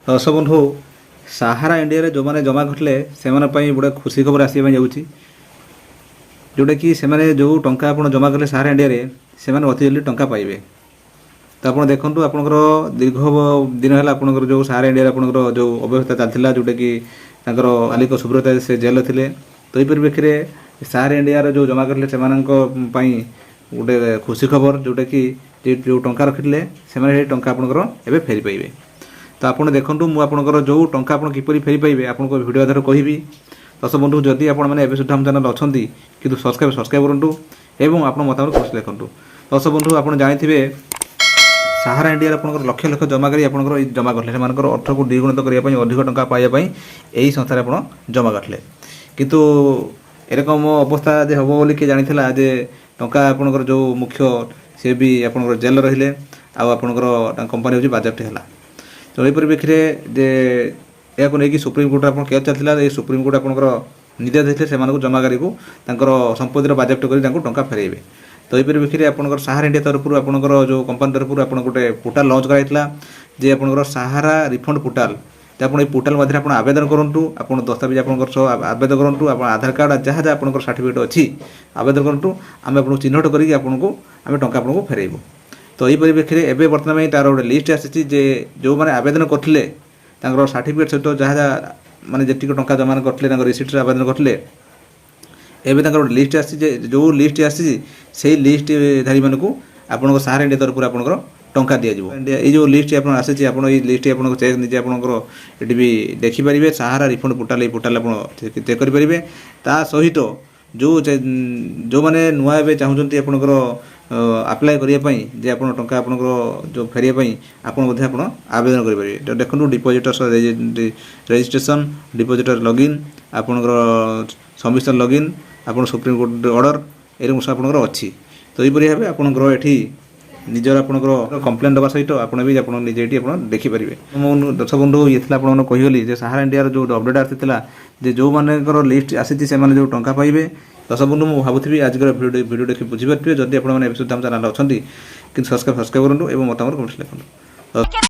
दर्शक बंधु साहारा इंडिया जो मैंने जमा करते से गोटे खुशी खबर आसपा जाऊँगी जोटा कि से जो टंका आप जमा कले साहारा इंडिया से अति जल्दी टंका पाइबे। तो आप देखूँ आपंकर दीर्घ दिन है आपंकर जो साहारा इंडिया आपंकर जो अव्यवस्था चलता जोटा कि मालिक सुब्रत से जेल थे। तो ये परिप्रेक्षी में साहारा इंडिया जो जमा करते से गोटे खुशी खबर जोटा कि जो टंका रखिले से टंका आपंकर एवं फेरी पाइबे। तो आपड़ देखूँ मुझे जो टंका आप किपर फेरी पाइबे आपको भिडियो आधार कहि। दर्शक बंधु जदि आपने सुधा आम चैनल अच्छा कि सब्सक्राइब करूँ एवं आप मतामत खुशी लिखुँ। दर्शक बंधु आप जानते साहारा इंडिया आपंकर लक्ष लक्ष जमा करी आपंकर जमा करते से अर्थ को द्विगुणित करने अधिक टंका पाइबा यही संस्थार आप जमा करते किंतु एरकम अवस्था जे हम बोली किए जानी जे टंका आपंकर जो मुख्य सी भी आपंकर जेल रहिले आपंकर कंपनी हूँ बाजेप्ट है। तो ये परिप्रेक्षी में यह नहीं सुप्रीम कोर्ट आप केस चलता ये सुप्रीम कोर्ट आपंकर निर्देश देते से जमाकारी को संपत्तिर बाजेप्ट कर टंका फेरइबे। तो ये परिप्रेक्षी में आपंकर साहारा इंडिया तरफ आपंकर जो कंपनी तरफ आप गोटे पोर्टाल लॉन्च कराइला जे आपंकर साहारा रिफंड पोर्टाल। तो आप पोर्टाल मध्य आप आवेदन करूँ आप दस्तावेज आप आवेदन करूँ आप आधार कार्ड जहाँ जहाँ आप सर्टिफिकेट अच्छी आवेदन करूँ आम आपको चिन्हट करके आम टंका आपको फेरइबू। तो ये परिप्रेक्षी में एवं बर्तमान तार गोटे लिस्ट आसी जो मैंने आवेदन करते सर्टिफिकेट सहित जहाँ जहाँ मानते जी टंका जमा करते रिसीट आवेदन करते एवं गोटे लिस्ट आसी जो लिस्ट आसी से लिस्ट धारी मानक आपको साहारा इंडिया तरफ आपंकर टंका दिज्व। ये जो लिस्ट आप आसी आप लिस्ट आप चेक निजे आपंकर ये भी देखिपारे साहारा रिफंड पोर्टाल ये पोर्टाल आप चेक करेंगे। ता सहित जो मैंने नुआ ए चाहते आपंकर आप्लाय करने जे आप टंका आपंकर जो फेरवाई आप आवेदन करेंगे। तो देखो डिपोजिटर रजिस्ट्रेशन डिपोजिटर लॉगिन आपंकर सबमिशन लॉगिन आप सुप्रीम कोर्ट ऑर्डर ये सब आप अच्छी। तो यहपरी भाव आपंकर ये निजर आपंकर कंप्लेन दवा सहित आप भी आप निजे देखिपारे। दर्शक बंधु ये आपको कहीगली साहारा इंडिया जो अपडेट आसाला जो मानकर लिस्ट आसी जो टंका पाइबे। दर्शक बंधु मुझे भावुथी आज वीडियो देखिए बुझीपारे जदि आपने सुधा चैनल अच्छा कि सब्सक्राइब करूँ और मतामत कमेंट लिखुँ।